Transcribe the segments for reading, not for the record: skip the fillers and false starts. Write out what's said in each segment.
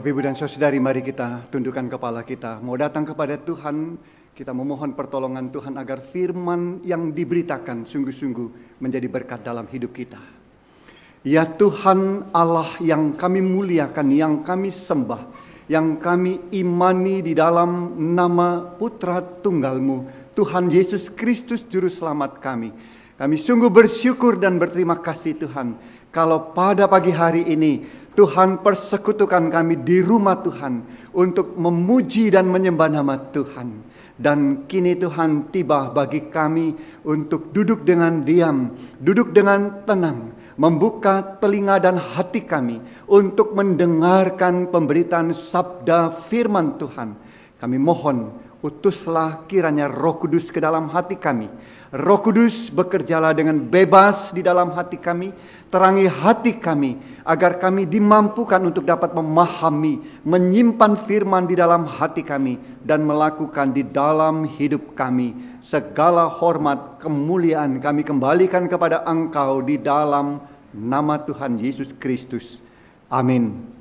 Bapak, Ibu, dan Saudari, mari kita tundukkan kepala kita. Mau datang kepada Tuhan, kita memohon pertolongan Tuhan agar firman yang diberitakan sungguh-sungguh menjadi berkat dalam hidup kita. Ya Tuhan Allah yang kami muliakan, yang kami sembah, yang kami imani di dalam nama Putra Tunggal-Mu, Tuhan Yesus Kristus Juru Selamat kami. Kami sungguh bersyukur dan berterima kasih Tuhan, kalau pada pagi hari ini Tuhan persekutukan kami di rumah Tuhan untuk memuji dan menyembah nama Tuhan. Dan kini Tuhan tiba bagi kami untuk duduk dengan diam, duduk dengan tenang, membuka telinga dan hati kami untuk mendengarkan pemberitaan sabda firman Tuhan. Kami mohon, utuslah kiranya Roh Kudus ke dalam hati kami. Roh Kudus bekerjalah dengan bebas di dalam hati kami, terangi hati kami, agar kami dimampukan untuk dapat memahami, menyimpan firman di dalam hati kami, dan melakukan di dalam hidup kami. Segala hormat, kemuliaan kami kembalikan kepada Engkau di dalam nama Tuhan Yesus Kristus. Amin.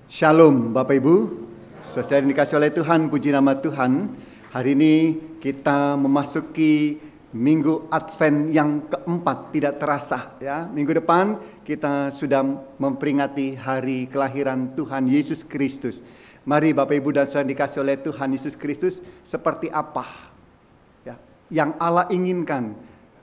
Shalom Bapak Ibu, saudara yang dikasihi oleh Tuhan, puji nama Tuhan. Hari ini kita memasuki minggu Advent yang keempat, tidak terasa ya. Minggu depan kita sudah memperingati hari kelahiran Tuhan Yesus Kristus. Mari Bapak Ibu dan saudara yang dikasihi oleh Tuhan Yesus Kristus, seperti apa ya yang Allah inginkan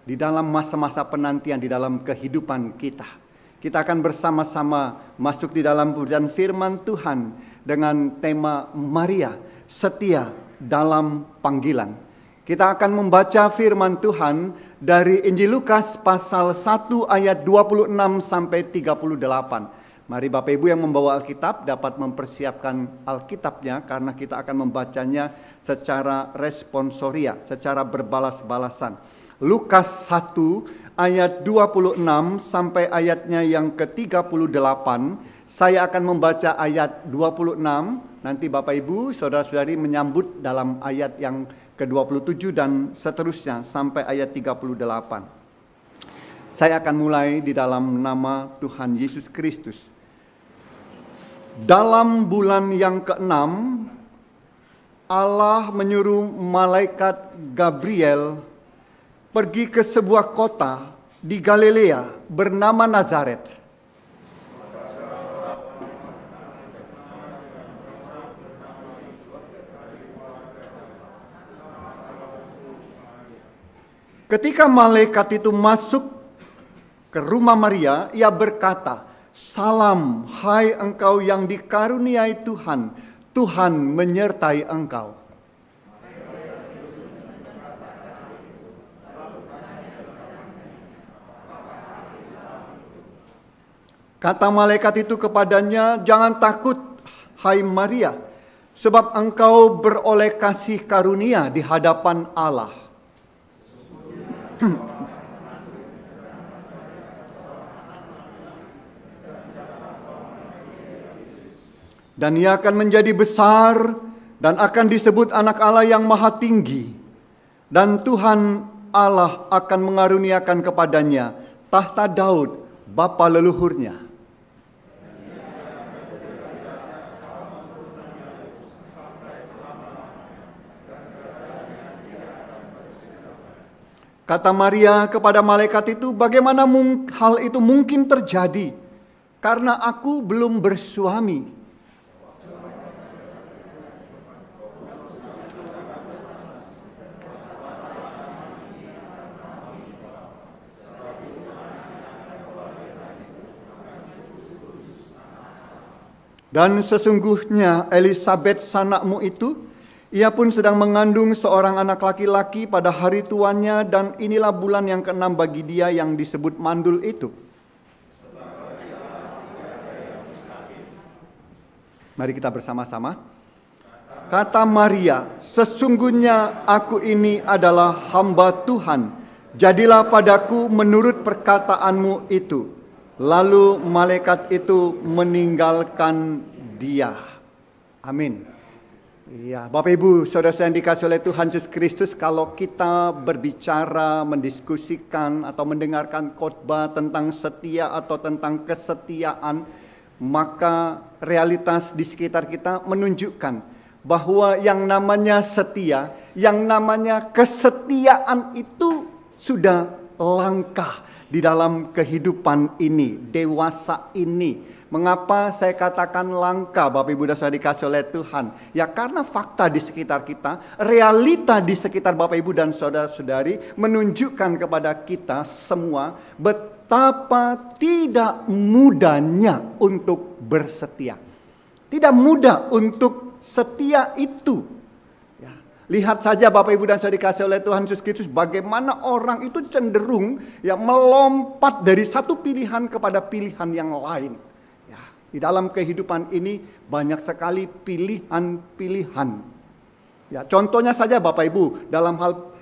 di dalam masa-masa penantian di dalam kehidupan kita. Kita akan bersama-sama masuk di dalam pemberitaan firman Tuhan dengan tema Maria, setia dalam panggilan. Kita akan membaca firman Tuhan dari Injil Lukas pasal 1 ayat 26 sampai 38. Mari Bapak Ibu yang membawa Alkitab dapat mempersiapkan Alkitabnya, karena kita akan membacanya secara responsoria, secara berbalas-balasan. Lukas 1 ayat 26 sampai ayatnya yang ke-38. Saya akan membaca ayat 26. Nanti Bapak Ibu, saudara-saudari menyambut dalam ayat yang ke-27 dan seterusnya sampai ayat 38. Saya akan mulai di dalam nama Tuhan Yesus Kristus. Dalam bulan yang ke-6, Allah menyuruh malaikat Gabriel pergi ke sebuah kota di Galilea bernama Nazaret. Ketika malaikat itu masuk ke rumah Maria, ia berkata, "Salam, hai engkau yang dikaruniai Tuhan, Tuhan menyertai engkau." Kata malaikat itu kepadanya, "Jangan takut, hai Maria, sebab engkau beroleh kasih karunia di hadapan Allah. Dan ia akan menjadi besar dan akan disebut anak Allah yang maha tinggi. Dan Tuhan Allah akan mengaruniakan kepadanya tahta Daud, bapa leluhurnya. Kata Maria kepada malaikat itu, "Bagaimana hal itu mungkin terjadi? Karena aku belum bersuami." Dan sesungguhnya Elisabet sanakmu itu, ia pun sedang mengandung seorang anak laki-laki pada hari tuannya, dan inilah bulan yang ke-6 bagi dia yang disebut mandul itu. Mari kita bersama-sama. Kata Maria, "Sesungguhnya aku ini adalah hamba Tuhan. Jadilah padaku menurut perkataanmu itu." Lalu malaikat itu meninggalkan dia. Amin. Ya, Bapak Ibu, saudara-saudara yang dikasih oleh Tuhan Yesus Kristus, kalau kita berbicara, mendiskusikan atau mendengarkan khotbah tentang setia atau tentang kesetiaan, maka realitas di sekitar kita menunjukkan bahwa yang namanya setia, yang namanya kesetiaan itu sudah langka di dalam kehidupan ini, dewasa ini. Mengapa saya katakan langka, Bapak Ibu dan Saudara dikasih oleh Tuhan? Ya karena fakta di sekitar kita, realita di sekitar Bapak Ibu dan Saudara-saudari menunjukkan kepada kita semua betapa tidak mudahnya untuk bersetia. Tidak mudah untuk setia itu. Ya, lihat saja Bapak Ibu dan Saudara dikasih oleh Tuhan Yesus Kristus, bagaimana orang itu cenderung ya melompat dari satu pilihan kepada pilihan yang lain. Di dalam kehidupan ini banyak sekali pilihan-pilihan. Ya, contohnya saja Bapak Ibu dalam hal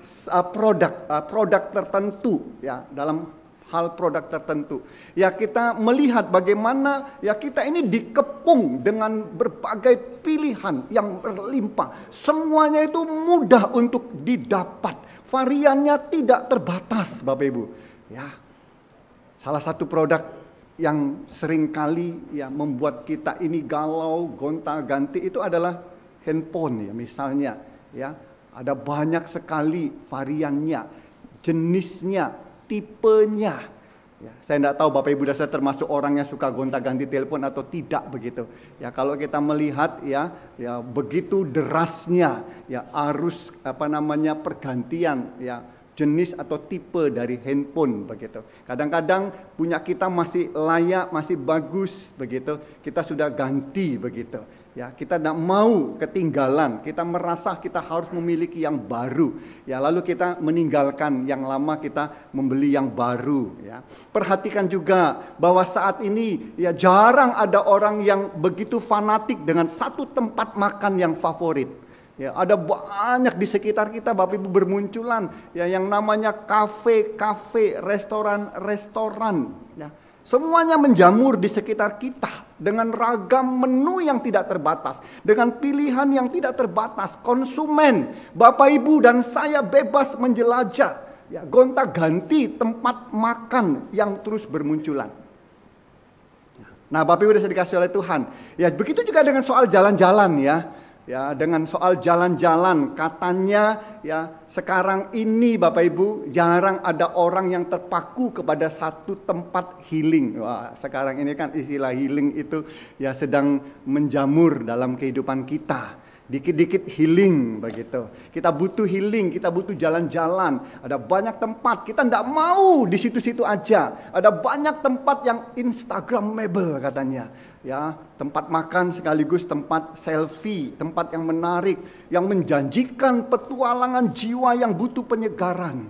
produk tertentu, ya, dalam hal produk tertentu. Ya, kita melihat bagaimana ya kita ini dikepung dengan berbagai pilihan yang berlimpah. Semuanya itu mudah untuk didapat. Variannya tidak terbatas, Bapak Ibu. Ya. Salah satu produk yang seringkali ya membuat kita ini galau, gonta-ganti itu adalah handphone ya misalnya ya. Ada banyak sekali variannya, jenisnya, tipenya. Ya, saya tidak tahu Bapak Ibu dan Saudara termasuk orang yang suka gonta-ganti telepon atau tidak begitu. Ya kalau kita melihat ya begitu derasnya ya arus pergantian ya jenis atau tipe dari handphone begitu. Kadang-kadang punya kita masih layak, masih bagus begitu. Kita sudah ganti begitu. Ya, kita tidak mau ketinggalan. Kita merasa kita harus memiliki yang baru. Ya, lalu kita meninggalkan yang lama, kita membeli yang baru. Ya, perhatikan juga bahwa saat ini ya jarang ada orang yang begitu fanatik dengan satu tempat makan yang favorit. Ya, ada banyak di sekitar kita Bapak Ibu bermunculan ya yang namanya kafe-kafe, restoran-restoran. Ya, semuanya menjamur di sekitar kita dengan ragam menu yang tidak terbatas, dengan pilihan yang tidak terbatas. Konsumen, Bapak Ibu dan saya bebas menjelajah, ya, gonta-ganti tempat makan yang terus bermunculan. Nah, Bapak Ibu sudah dikasih oleh Tuhan. Ya, begitu juga dengan soal jalan-jalan ya. Ya, dengan soal jalan-jalan katanya ya sekarang ini Bapak Ibu jarang ada orang yang terpaku kepada satu tempat healing. Wah, sekarang ini kan istilah healing itu ya sedang menjamur dalam kehidupan kita. Dikit-dikit healing begitu. Kita butuh healing, kita butuh jalan-jalan. Ada banyak tempat, kita tidak mau di situ-situ aja. Ada banyak tempat yang instagramable katanya. Ya, tempat makan sekaligus tempat selfie, tempat yang menarik, yang menjanjikan petualangan jiwa yang butuh penyegaran.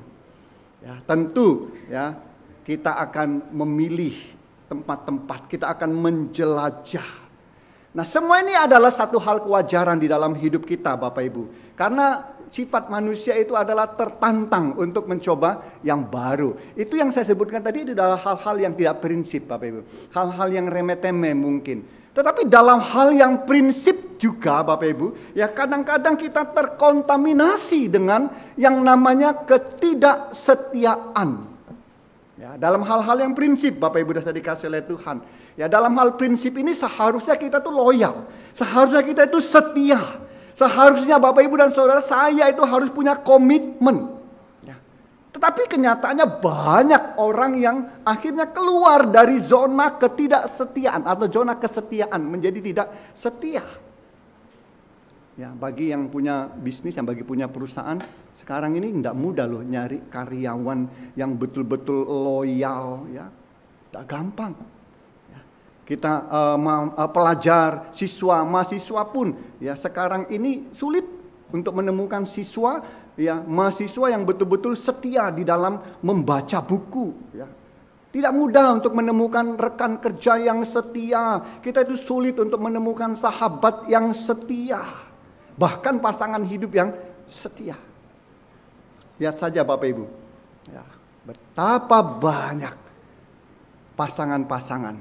Ya, tentu ya kita akan memilih tempat-tempat, kita akan menjelajah. Nah, semua ini adalah satu hal kewajaran di dalam hidup kita Bapak Ibu. Karena sifat manusia itu adalah tertantang untuk mencoba yang baru. Itu yang saya sebutkan tadi itu adalah hal-hal yang tidak prinsip Bapak Ibu. Hal-hal yang remeh-temeh mungkin. Tetapi dalam hal yang prinsip juga Bapak Ibu, ya kadang-kadang kita terkontaminasi dengan yang namanya ketidaksetiaan. Ya, dalam hal-hal yang prinsip Bapak Ibu sudah dikasih oleh Tuhan. Ya, dalam hal prinsip ini seharusnya kita tuh loyal. Seharusnya kita itu setia. Seharusnya Bapak Ibu dan Saudara saya itu harus punya komitmen. Ya. Tetapi kenyataannya banyak orang yang akhirnya keluar dari zona ketidaksetiaan atau zona kesetiaan menjadi tidak setia. Ya, bagi yang punya bisnis, yang bagi punya perusahaan, sekarang ini tidak mudah loh nyari karyawan yang betul-betul loyal, ya, tidak gampang. Ya. Kita pelajar, siswa, mahasiswa pun, ya sekarang ini sulit untuk menemukan siswa, ya mahasiswa yang betul-betul setia di dalam membaca buku. Ya. Tidak mudah untuk menemukan rekan kerja yang setia. Kita itu sulit untuk menemukan sahabat yang setia. Bahkan pasangan hidup yang setia. Lihat saja Bapak Ibu. Ya, betapa banyak pasangan-pasangan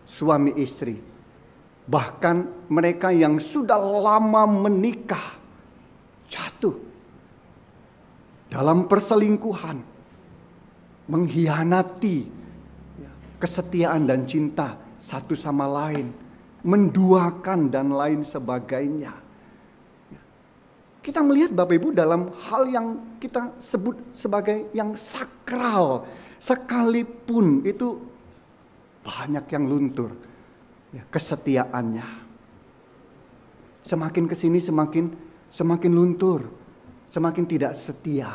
suami istri Bahkan mereka yang sudah lama menikah jatuh dalam perselingkuhan, mengkhianati kesetiaan dan cinta satu sama lain, menduakan dan lain sebagainya. Kita melihat Bapak Ibu dalam hal yang kita sebut sebagai yang sakral, sekalipun itu banyak yang luntur kesetiaannya. Semakin kesini semakin luntur, semakin tidak setia.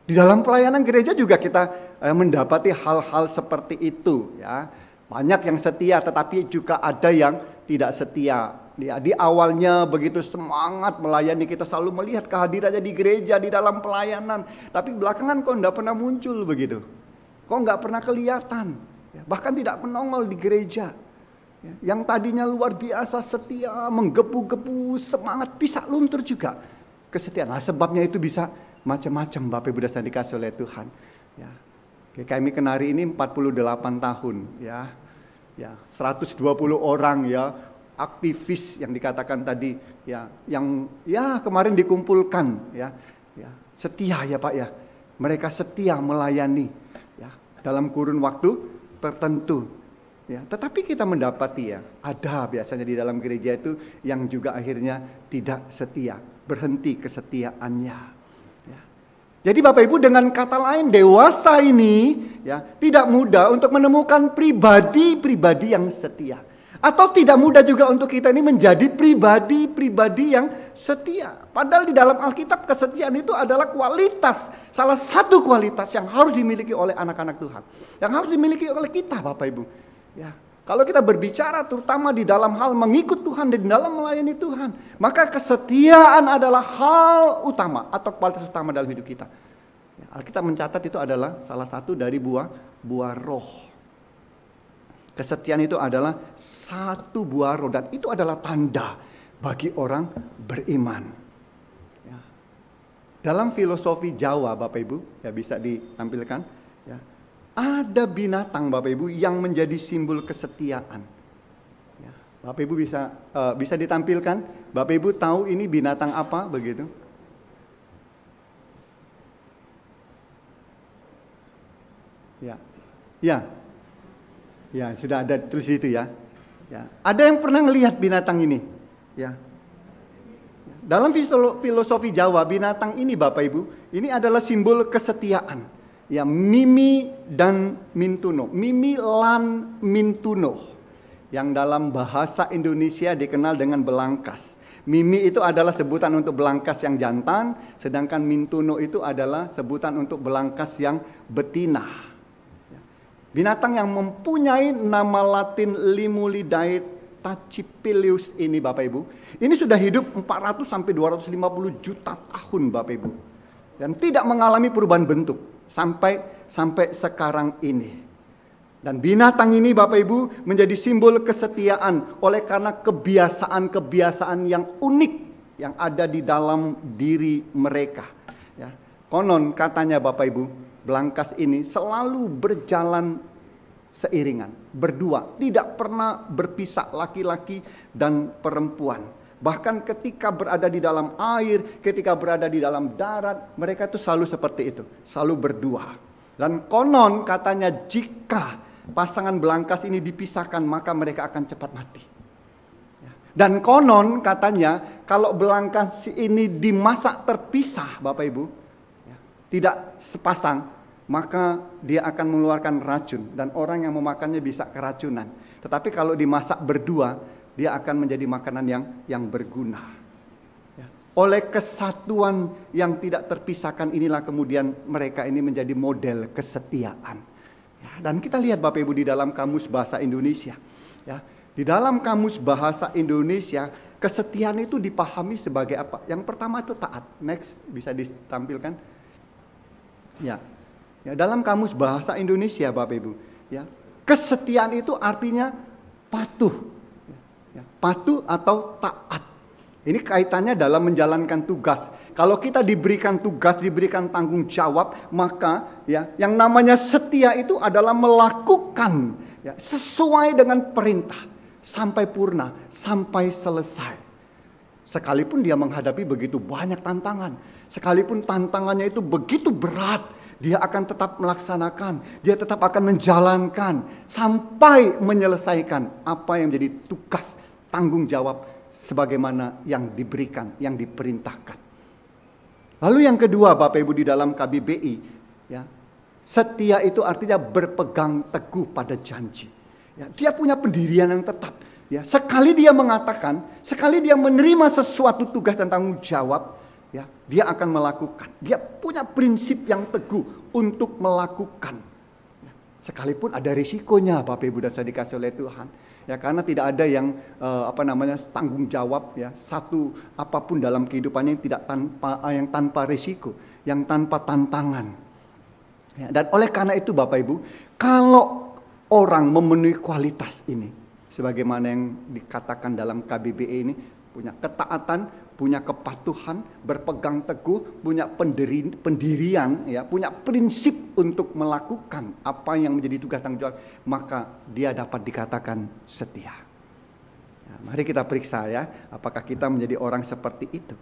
Di dalam pelayanan gereja juga kita mendapati hal-hal seperti itu, ya. Banyak yang setia, tetapi juga ada yang tidak setia. Ya, di awalnya begitu semangat melayani, kita selalu melihat kehadirannya di gereja, di dalam pelayanan. Tapi belakangan kok enggak pernah muncul begitu. Kok enggak pernah kelihatan. Ya, bahkan tidak menongol di gereja. Ya, yang tadinya luar biasa setia, menggebu-gebu, semangat, bisa luntur juga kesetiaan. Nah, sebabnya itu bisa macam-macam Bapak Ibu dan dikasih oleh Tuhan. Ya. GKMI Kenari ini 48 tahun. Ya, 120 orang ya. Aktivis yang dikatakan tadi ya, yang ya kemarin dikumpulkan ya, setia ya Pak ya, mereka setia melayani ya dalam kurun waktu tertentu ya. Tetapi kita mendapati ya, ada biasanya di dalam gereja itu yang juga akhirnya tidak setia, berhenti kesetiaannya ya. Jadi Bapak Ibu, dengan kata lain, dewasa ini ya tidak mudah untuk menemukan pribadi-pribadi yang setia. Atau tidak mudah juga untuk kita ini menjadi pribadi-pribadi yang setia. Padahal di dalam Alkitab kesetiaan itu adalah kualitas, salah satu kualitas yang harus dimiliki oleh anak-anak Tuhan. Yang harus dimiliki oleh kita Bapak Ibu. Ya, kalau kita berbicara terutama di dalam hal mengikut Tuhan dan di dalam melayani Tuhan, maka kesetiaan adalah hal utama atau kualitas utama dalam hidup kita. Ya, Alkitab mencatat itu adalah salah satu dari buah roh. Kesetiaan itu adalah satu buah roh dan itu adalah tanda bagi orang beriman. Ya. Dalam filosofi Jawa Bapak Ibu, ya bisa ditampilkan. Ya. Ada binatang Bapak Ibu yang menjadi simbol kesetiaan. Ya. Bapak Ibu bisa ditampilkan. Bapak Ibu tahu ini binatang apa begitu? Ya, sudah ada tulis itu ya. Ya. Ada yang pernah melihat binatang ini? Ya. Dalam filosofi Jawa, binatang ini Bapak Ibu, ini adalah simbol kesetiaan. Ya, Mimi dan Mintuno. Mimi lan Mintuno. Yang dalam bahasa Indonesia dikenal dengan belangkas. Mimi itu adalah sebutan untuk belangkas yang jantan, sedangkan Mintuno itu adalah sebutan untuk belangkas yang betina. Binatang yang mempunyai nama Latin Limulidae tachypilius ini Bapak Ibu, ini sudah hidup 400 sampai 250 juta tahun Bapak Ibu. Dan tidak mengalami perubahan bentuk sampai sekarang ini. Dan binatang ini Bapak Ibu menjadi simbol kesetiaan oleh karena kebiasaan-kebiasaan yang unik yang ada di dalam diri mereka. Ya. Konon katanya Bapak Ibu, belangkas ini selalu berjalan seiringan, berdua, tidak pernah berpisah laki-laki dan perempuan. Bahkan ketika berada di dalam air, ketika berada di dalam darat, mereka itu selalu seperti itu, selalu berdua. Dan konon katanya jika pasangan belangkas ini dipisahkan, maka mereka akan cepat mati. Dan konon katanya kalau belangkas ini dimasak terpisah Bapak Ibu, tidak sepasang, maka dia akan mengeluarkan racun dan orang yang memakannya bisa keracunan. Tetapi kalau dimasak berdua, dia akan menjadi makanan yang berguna. Ya. Oleh kesatuan yang tidak terpisahkan inilah kemudian mereka ini menjadi model kesetiaan. Ya, dan kita lihat Bapak Ibu di dalam Kamus Bahasa Indonesia. Ya, di dalam Kamus Bahasa Indonesia, kesetiaan itu dipahami sebagai apa? Yang pertama itu taat. Next, bisa ditampilkan. Ya, dalam Kamus Bahasa Indonesia Bapak Ibu, ya, kesetiaan itu artinya patuh, ya, patuh atau taat. Ini kaitannya dalam menjalankan tugas. Kalau kita diberikan tugas, diberikan tanggung jawab, maka ya, yang namanya setia itu adalah melakukan ya, sesuai dengan perintah, sampai purna, sampai selesai. Sekalipun dia menghadapi begitu banyak tantangan, sekalipun tantangannya itu begitu berat, dia akan tetap melaksanakan, dia tetap akan menjalankan sampai menyelesaikan apa yang menjadi tugas, tanggung jawab sebagaimana yang diberikan, yang diperintahkan. Lalu yang kedua Bapak Ibu di dalam KBBI, ya, setia itu artinya berpegang teguh pada janji. Ya, dia punya pendirian yang tetap. Ya, sekali dia mengatakan, sekali dia menerima sesuatu tugas dan tanggung jawab, ya, dia akan melakukan. Dia punya prinsip yang teguh untuk melakukan. Ya, sekalipun ada risikonya Bapak Ibu dan saudara dikasih oleh Tuhan. Ya, karena tidak ada yang tanggung jawab, ya, satu apapun dalam kehidupannya yang tanpa risiko, yang tanpa tantangan. Ya, dan oleh karena itu Bapak Ibu, kalau orang memenuhi kualitas ini, sebagaimana yang dikatakan dalam KBBE ini, punya ketaatan, punya kepatuhan, berpegang teguh, punya pendirian, ya, punya prinsip untuk melakukan apa yang menjadi tugas tanggung jawab, maka dia dapat dikatakan setia. Ya, mari kita periksa, ya, apakah kita menjadi orang seperti itu.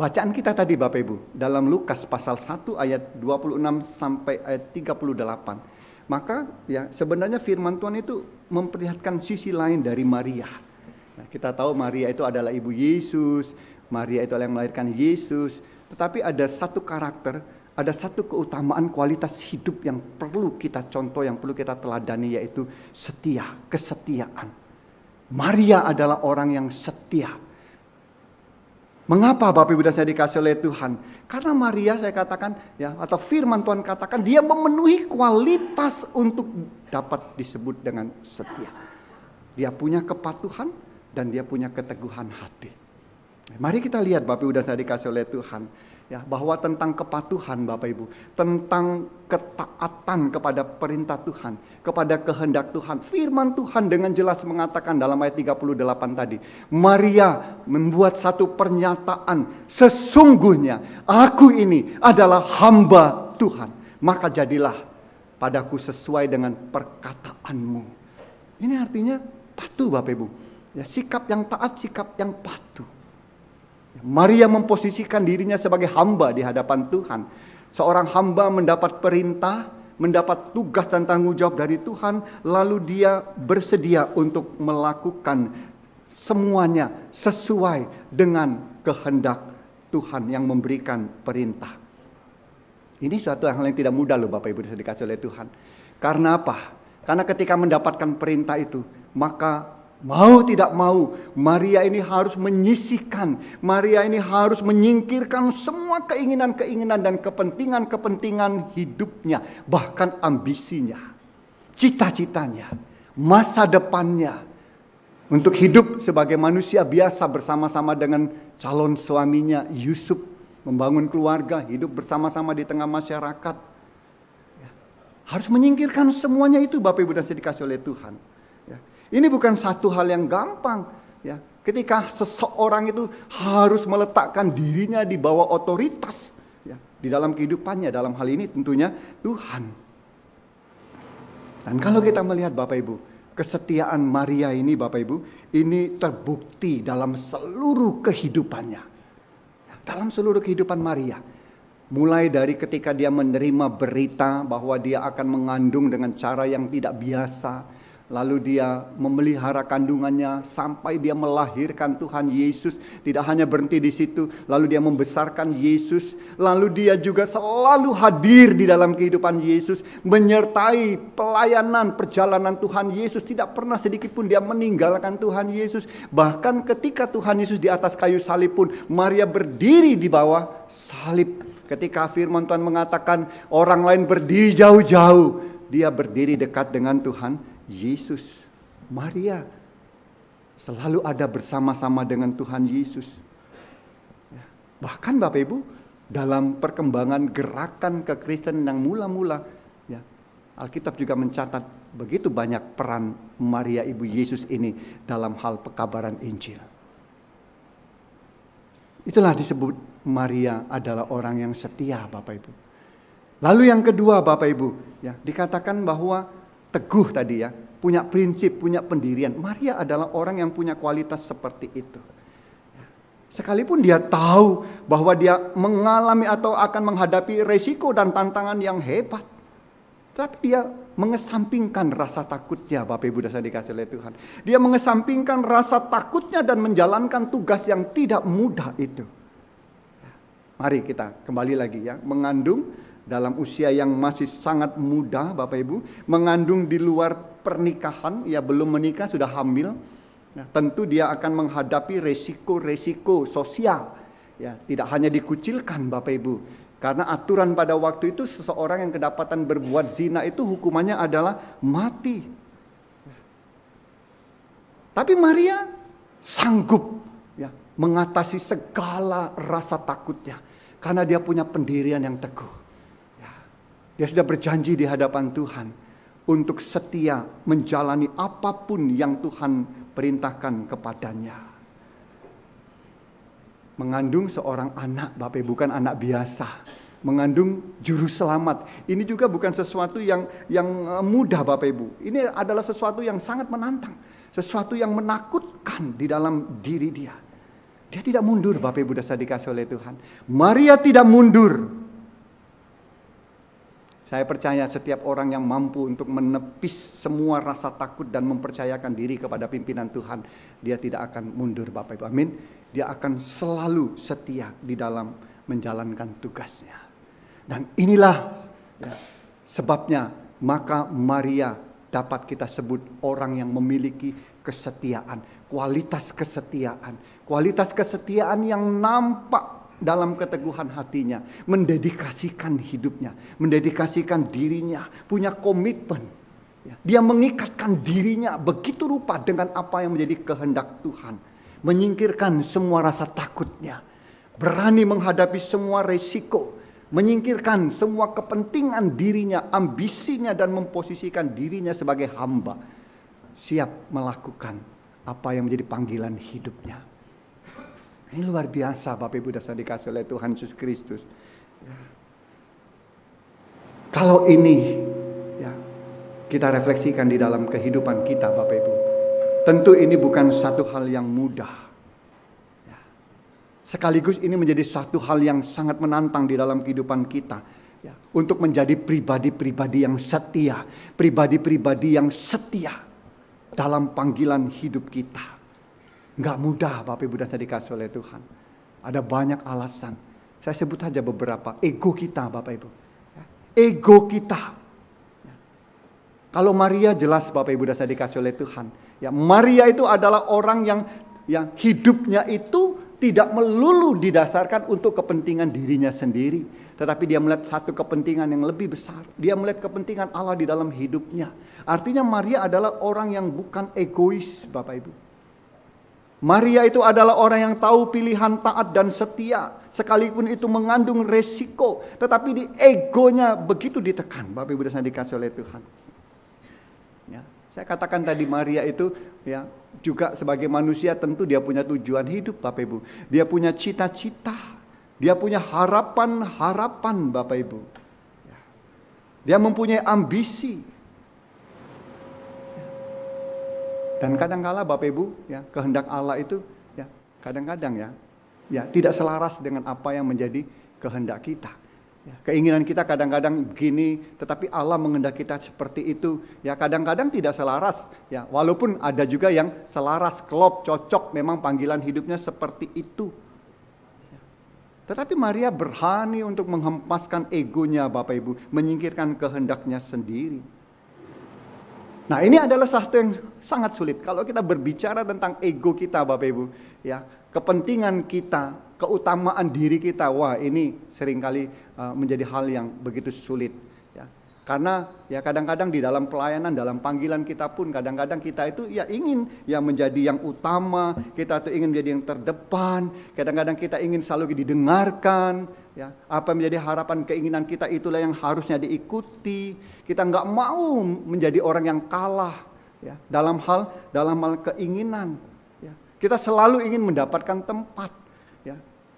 Bacaan kita tadi Bapak Ibu dalam Lukas pasal 1 ayat 26 sampai ayat 38. Maka ya sebenarnya firman Tuhan itu memperlihatkan sisi lain dari Maria. Nah, kita tahu Maria itu adalah ibu Yesus, Maria itu adalah yang melahirkan Yesus. Tetapi ada satu karakter, ada satu keutamaan kualitas hidup yang perlu kita contoh, yang perlu kita teladani, yaitu setia, kesetiaan. Maria adalah orang yang setia. Mengapa Bapak Ibu dan saya dikasih oleh Tuhan? Karena Maria, saya katakan, ya, atau firman Tuhan katakan, dia memenuhi kualitas untuk dapat disebut dengan setia. Dia punya kepatuhan dan dia punya keteguhan hati. Mari kita lihat Bapak Ibu dan saya dikasih oleh Tuhan, ya, bahwa tentang kepatuhan Bapak Ibu, tentang ketaatan kepada perintah Tuhan, kepada kehendak Tuhan. Firman Tuhan dengan jelas mengatakan dalam ayat 38 tadi, Maria membuat satu pernyataan, sesungguhnya aku ini adalah hamba Tuhan, maka jadilah padaku sesuai dengan perkataanmu. Ini artinya patuh Bapak Ibu, ya, sikap yang taat, sikap yang patuh. Maria memposisikan dirinya sebagai hamba di hadapan Tuhan. Seorang hamba mendapat perintah, mendapat tugas dan tanggung jawab dari Tuhan, lalu dia bersedia untuk melakukan semuanya sesuai dengan kehendak Tuhan yang memberikan perintah. Ini suatu hal yang tidak mudah loh Bapak Ibu dikasih oleh Tuhan. Karena apa? Karena ketika mendapatkan perintah itu, maka mau tidak mau, Maria ini harus menyisihkan, Maria ini harus menyingkirkan semua keinginan-keinginan dan kepentingan-kepentingan hidupnya, bahkan ambisinya, cita-citanya, masa depannya, untuk hidup sebagai manusia biasa bersama-sama dengan calon suaminya Yusuf, membangun keluarga, hidup bersama-sama di tengah masyarakat. Harus menyingkirkan semuanya itu Bapak Ibu dan saya dikasih oleh Tuhan. Ini bukan satu hal yang gampang, ya. Ketika seseorang itu harus meletakkan dirinya di bawah otoritas, ya, di dalam kehidupannya, dalam hal ini tentunya Tuhan. Dan kalau kita melihat Bapak Ibu, kesetiaan Maria ini Bapak Ibu, ini terbukti dalam seluruh kehidupannya. Dalam seluruh kehidupan Maria. Mulai dari ketika dia menerima berita bahwa dia akan mengandung dengan cara yang tidak biasa. Lalu dia memelihara kandungannya sampai dia melahirkan Tuhan Yesus. Tidak hanya berhenti di situ. Lalu dia membesarkan Yesus. Lalu dia juga selalu hadir di dalam kehidupan Yesus. Menyertai pelayanan perjalanan Tuhan Yesus. Tidak pernah sedikit pun dia meninggalkan Tuhan Yesus. Bahkan ketika Tuhan Yesus di atas kayu salib pun, Maria berdiri di bawah salib. Ketika firman Tuhan mengatakan orang lain berdiri jauh-jauh, dia berdiri dekat dengan Tuhan Yesus. Maria selalu ada bersama-sama dengan Tuhan Yesus. Bahkan Bapak Ibu, dalam perkembangan gerakan kekristenan yang mula-mula, ya, Alkitab juga mencatat begitu banyak peran Maria Ibu Yesus ini dalam hal pekabaran Injil. Itulah disebut Maria adalah orang yang setia Bapak Ibu. Lalu yang kedua Bapak Ibu, ya, dikatakan bahwa teguh tadi, ya. punya prinsip, punya pendirian. Maria adalah orang yang punya kualitas seperti itu. Sekalipun dia tahu bahwa dia mengalami atau akan menghadapi resiko dan tantangan yang hebat, tapi dia mengesampingkan rasa takutnya, Bapak Ibu dan Saudara dikasih oleh Tuhan. Dia mengesampingkan rasa takutnya dan menjalankan tugas yang tidak mudah itu. Mari kita kembali lagi ya, mengandung dalam usia yang masih sangat muda, Bapak Ibu, mengandung di luar pernikahan, ya belum menikah sudah hamil. Nah, tentu dia akan menghadapi resiko-resiko sosial. Ya, tidak hanya dikucilkan Bapak Ibu. Karena aturan pada waktu itu seseorang yang kedapatan berbuat zina itu hukumannya adalah mati. Tapi Maria sanggup ya, mengatasi segala rasa takutnya. Karena dia punya pendirian yang teguh. Ya, dia sudah berjanji di hadapan Tuhan untuk setia menjalani apapun yang Tuhan perintahkan kepadanya. Mengandung seorang anak, Bapak Ibu, bukan anak biasa. Mengandung juru selamat. Ini juga bukan sesuatu yang mudah, Bapak Ibu. Ini adalah sesuatu yang sangat menantang. Sesuatu yang menakutkan di dalam diri dia. Dia tidak mundur, Bapak Ibu, dasar dikasih oleh Tuhan. Maria tidak mundur. Saya percaya setiap orang yang mampu untuk menepis semua rasa takut dan mempercayakan diri kepada pimpinan Tuhan, dia tidak akan mundur, Bapak Ibu. Amin. Dia akan selalu setia di dalam menjalankan tugasnya. Dan inilah ya, sebabnya maka Maria dapat kita sebut orang yang memiliki kesetiaan, kualitas kesetiaan yang nampak dalam keteguhan hatinya, mendedikasikan hidupnya, mendedikasikan dirinya, punya komitmen. Dia mengikatkan dirinya begitu rupa dengan apa yang menjadi kehendak Tuhan. Menyingkirkan semua rasa takutnya, berani menghadapi semua resiko, menyingkirkan semua kepentingan dirinya, ambisinya, dan memposisikan dirinya sebagai hamba. Siap melakukan apa yang menjadi panggilan hidupnya. Ini luar biasa Bapak Ibu dan Saudara dikasih oleh Tuhan Yesus Kristus. Ya. Kalau ini ya, kita refleksikan di dalam kehidupan kita Bapak Ibu. Tentu ini bukan satu hal yang mudah. Ya. Sekaligus ini menjadi satu hal yang sangat menantang di dalam kehidupan kita. Ya. Untuk menjadi pribadi-pribadi yang setia. Pribadi-pribadi yang setia dalam panggilan hidup kita. Enggak mudah Bapak Ibu dan Saudara dikasih oleh Tuhan. Ada banyak alasan. Saya sebut saja beberapa. Ego kita Bapak Ibu. Ego kita. Kalau Maria jelas Bapak Ibu dan Saudara dikasih oleh Tuhan. Ya, Maria itu adalah orang yang hidupnya itu tidak melulu didasarkan untuk kepentingan dirinya sendiri. Tetapi dia melihat satu kepentingan yang lebih besar. Dia melihat kepentingan Allah di dalam hidupnya. Artinya Maria adalah orang yang bukan egois Bapak Ibu. Maria itu adalah orang yang tahu pilihan taat dan setia. Sekalipun itu mengandung resiko. Tetapi di egonya begitu ditekan. Bapak Ibu dan Saudara dikasih oleh Tuhan. Ya, saya katakan tadi Maria itu ya juga sebagai manusia tentu dia punya tujuan hidup Bapak Ibu. Dia punya cita-cita. Dia punya harapan-harapan Bapak Ibu. Ya. Dia mempunyai ambisi. Dan kadang-kala Bapak Ibu, ya, kehendak Allah itu ya kadang-kadang ya tidak selaras dengan apa yang menjadi kehendak kita. Ya, keinginan kita kadang-kadang begini, tetapi Allah menghendaki kita seperti itu. Ya kadang-kadang tidak selaras. Ya walaupun ada juga yang selaras, klop, cocok, memang panggilan hidupnya seperti itu. Ya. Tetapi Maria berani untuk menghempaskan egonya Bapak Ibu, menyingkirkan kehendaknya sendiri. Nah ini adalah satu yang sangat sulit. Kalau kita berbicara tentang ego kita Bapak Ibu. Ya, kepentingan kita, keutamaan diri kita. Wah ini seringkali menjadi hal yang begitu sulit. Ya. Karena ya kadang-kadang di dalam pelayanan, dalam panggilan kita pun kadang-kadang kita itu ya ingin ya menjadi yang utama. Kita tuh ingin menjadi yang terdepan. Kadang-kadang kita ingin selalu didengarkan. Ya, apa menjadi harapan keinginan kita itulah yang harusnya diikuti. Kita nggak mau menjadi orang yang kalah ya, dalam hal keinginan. Ya. Kita selalu ingin mendapatkan tempat.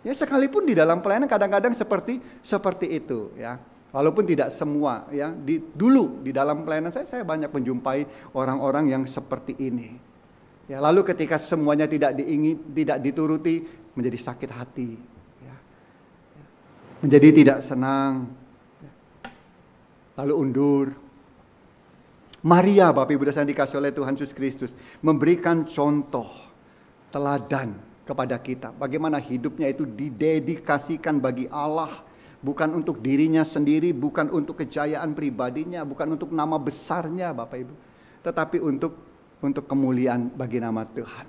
Ya, sekalipun di dalam pelayanan kadang-kadang seperti itu. Ya. Walaupun tidak semua ya, dulu di dalam pelayanan saya banyak menjumpai orang-orang yang seperti ini. Ya, lalu ketika semuanya tidak dituruti, menjadi sakit hati, ya. Menjadi tidak senang, ya. Lalu undur. Maria, Bapak Ibu dan dikasih oleh Tuhan Yesus Kristus, memberikan contoh teladan kepada kita. Bagaimana hidupnya itu didedikasikan bagi Allah. Bukan untuk dirinya sendiri, bukan untuk kejayaan pribadinya, bukan untuk nama besarnya Bapak Ibu. Tetapi untuk kemuliaan bagi nama Tuhan.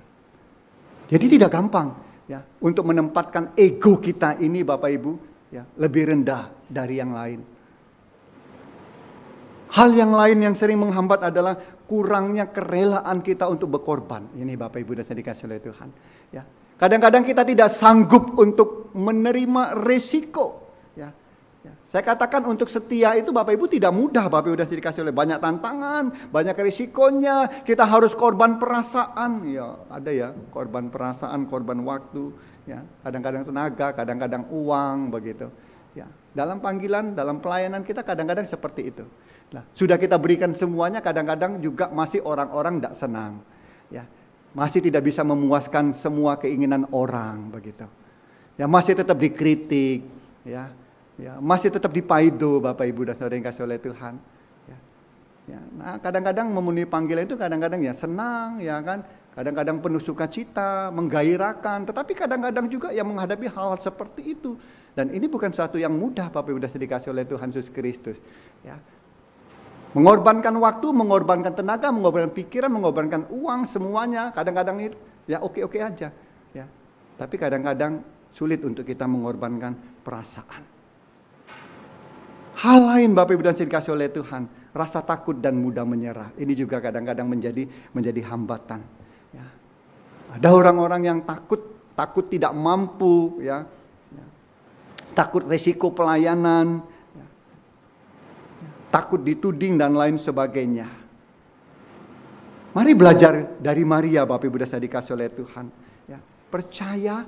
Jadi tidak gampang ya untuk menempatkan ego kita ini Bapak Ibu ya lebih rendah dari yang lain. Hal yang lain yang sering menghambat adalah kurangnya kerelaan kita untuk berkorban. Ini Bapak Ibu dan dikasih oleh Tuhan. Ya, kadang-kadang kita tidak sanggup untuk menerima resiko. Ya. Saya katakan untuk setia itu Bapak Ibu tidak mudah. Bapak Ibu dan dikasih oleh banyak tantangan, banyak risikonya. Kita harus korban perasaan. Ya, ada ya korban perasaan, korban waktu. Ya, kadang-kadang tenaga, kadang-kadang uang begitu. Ya, dalam panggilan, dalam pelayanan kita kadang-kadang seperti itu. Nah, sudah kita berikan semuanya, kadang-kadang juga masih orang-orang tidak senang, ya, masih tidak bisa memuaskan semua keinginan orang, begitu, ya, masih tetap dikritik, ya, masih tetap dipaido, Bapak Ibu dan Saudara yang kasih oleh Tuhan, ya. Nah, kadang-kadang memenuhi panggilan itu kadang-kadang ya senang, ya kan, kadang-kadang penuh sukacita, menggairahkan, tetapi kadang-kadang juga yang menghadapi hal-hal seperti itu, dan ini bukan satu yang mudah, Bapak Ibu dan dikasih oleh Tuhan Yesus Kristus, ya. Mengorbankan waktu, mengorbankan tenaga, mengorbankan pikiran, mengorbankan uang, semuanya. Kadang-kadang itu ya oke-oke aja. Ya. Tapi kadang-kadang sulit untuk kita mengorbankan perasaan. Hal lain Bapak Ibu dan dikasih oleh Tuhan, rasa takut dan mudah menyerah. Ini juga kadang-kadang menjadi hambatan. Ya. Ada orang-orang yang takut tidak mampu, ya. Takut resiko pelayanan, takut dituding dan lain sebagainya. Mari belajar dari Maria Bapak Ibu dan dikasih oleh Tuhan. Ya, percaya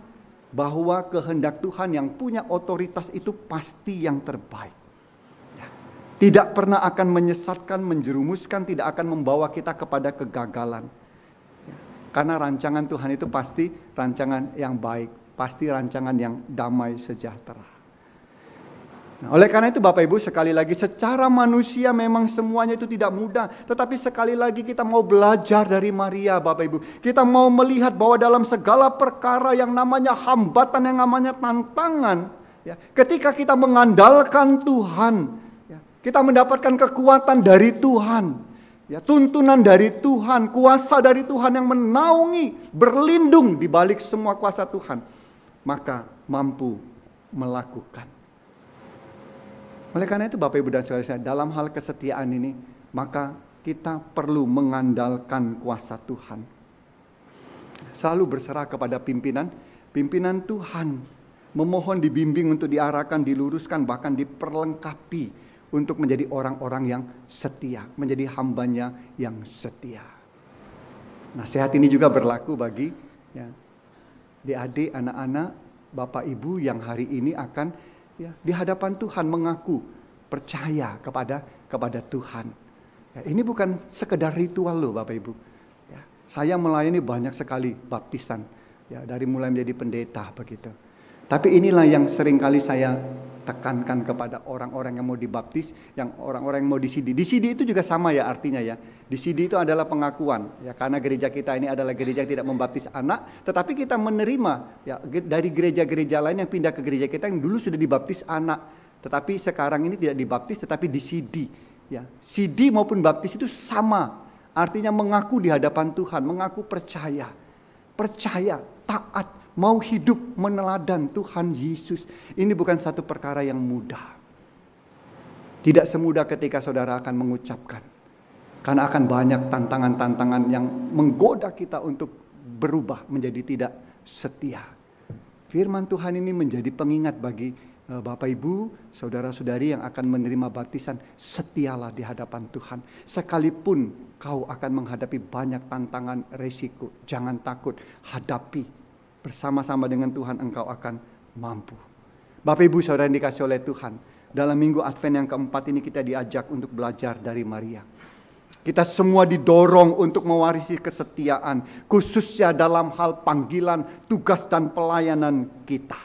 bahwa kehendak Tuhan yang punya otoritas itu pasti yang terbaik. Ya, tidak pernah akan menyesatkan, menjerumuskan, tidak akan membawa kita kepada kegagalan. Ya, karena rancangan Tuhan itu pasti rancangan yang baik, pasti rancangan yang damai sejahtera. Nah, oleh karena itu Bapak Ibu sekali lagi secara manusia memang semuanya itu tidak mudah. Tetapi sekali lagi kita mau belajar dari Maria Bapak Ibu. Kita mau melihat bahwa dalam segala perkara yang namanya hambatan, yang namanya tantangan. Ya, ketika kita mengandalkan Tuhan. Ya, kita mendapatkan kekuatan dari Tuhan. Ya, tuntunan dari Tuhan, kuasa dari Tuhan yang menaungi, berlindung di balik semua kuasa Tuhan. Maka mampu melakukan. Oleh karena itu Bapak Ibu dan Saudara, dalam hal kesetiaan ini, maka kita perlu mengandalkan kuasa Tuhan. Selalu berserah kepada pimpinan Tuhan. Memohon dibimbing untuk diarahkan, diluruskan, bahkan diperlengkapi untuk menjadi orang-orang yang setia. Menjadi hambanya yang setia. Nasihat ini juga berlaku bagi ya, adik-adik, anak-anak, Bapak Ibu yang hari ini akan ya, di hadapan Tuhan mengaku percaya kepada Tuhan. Ya, ini bukan sekedar ritual loh Bapak Ibu. Ya, saya melayani banyak sekali baptisan. Ya, dari mulai menjadi pendeta begitu. Tapi inilah yang sering kali saya tekankan kepada orang-orang yang mau dibaptis, yang orang-orang yang mau disidi. Disidi itu juga sama ya artinya ya. Disidi itu adalah pengakuan. Ya, karena gereja kita ini adalah gereja yang tidak membaptis anak, tetapi kita menerima ya dari gereja-gereja lain yang pindah ke gereja kita yang dulu sudah dibaptis anak, tetapi sekarang ini tidak dibaptis tetapi disidi. Ya, sidi maupun baptis itu sama. Artinya mengaku di hadapan Tuhan, mengaku percaya, taat, mau hidup meneladan Tuhan Yesus. Ini bukan satu perkara yang mudah. Tidak semudah ketika saudara akan mengucapkan. Karena akan banyak tantangan-tantangan yang menggoda kita untuk berubah menjadi tidak setia. Firman Tuhan ini menjadi pengingat bagi Bapak Ibu, saudara-saudari yang akan menerima baptisan. Setialah di hadapan Tuhan. Sekalipun kau akan menghadapi banyak tantangan, resiko. Jangan takut, hadapi. Bersama-sama dengan Tuhan engkau akan mampu. Bapak Ibu saudara yang dikasih oleh Tuhan. dalam minggu Advent yang keempat ini kita diajak untuk belajar dari Maria. Kita semua didorong untuk mewarisi kesetiaan, khususnya dalam hal panggilan, tugas dan pelayanan kita.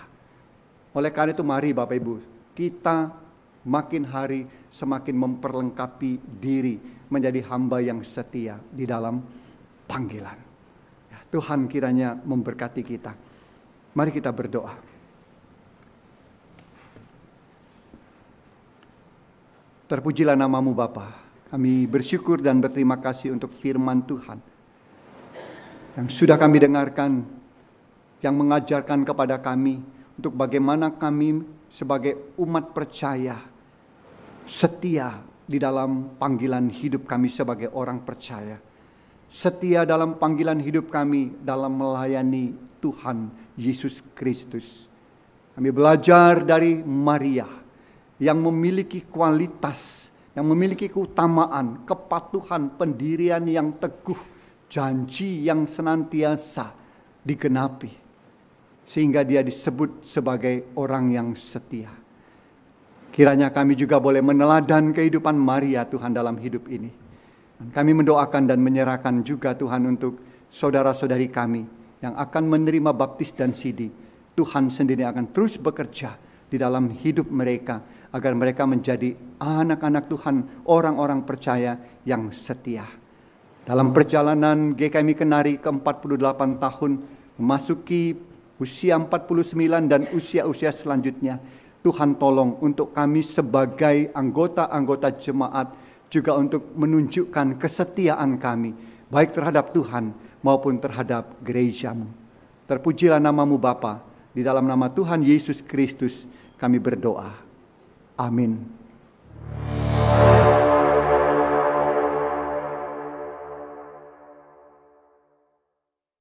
Oleh karena itu mari Bapak Ibu, kita makin hari semakin memperlengkapi diri menjadi hamba yang setia di dalam panggilan. Ya, Tuhan kiranya memberkati kita. Mari kita berdoa. Terpujilah namamu Bapa. Kami bersyukur dan berterima kasih untuk firman Tuhan yang sudah kami dengarkan, yang mengajarkan kepada kami untuk bagaimana kami sebagai umat percaya setia di dalam panggilan hidup kami sebagai orang percaya. Setia dalam panggilan hidup kami dalam melayani Tuhan Yesus Kristus. Kami belajar dari Maria yang memiliki kualitas, yang memiliki keutamaan, kepatuhan, pendirian yang teguh, janji yang senantiasa digenapi. Sehingga dia disebut sebagai orang yang setia. Kiranya kami juga boleh meneladani kehidupan Maria Tuhan dalam hidup ini. Dan kami mendoakan dan menyerahkan juga Tuhan untuk saudara-saudari kami yang akan menerima baptis dan sidi. Tuhan sendiri akan terus bekerja di dalam hidup mereka, agar mereka menjadi anak-anak Tuhan, orang-orang percaya yang setia. Dalam perjalanan GKMI Kenari ke-48 tahun, memasuki usia 49 dan usia-usia selanjutnya, Tuhan tolong untuk kami sebagai anggota-anggota jemaat, juga untuk menunjukkan kesetiaan kami, baik terhadap Tuhan maupun terhadap gereja-Mu. Terpujilah namamu Bapa, di dalam nama Tuhan Yesus Kristus kami berdoa. Amin.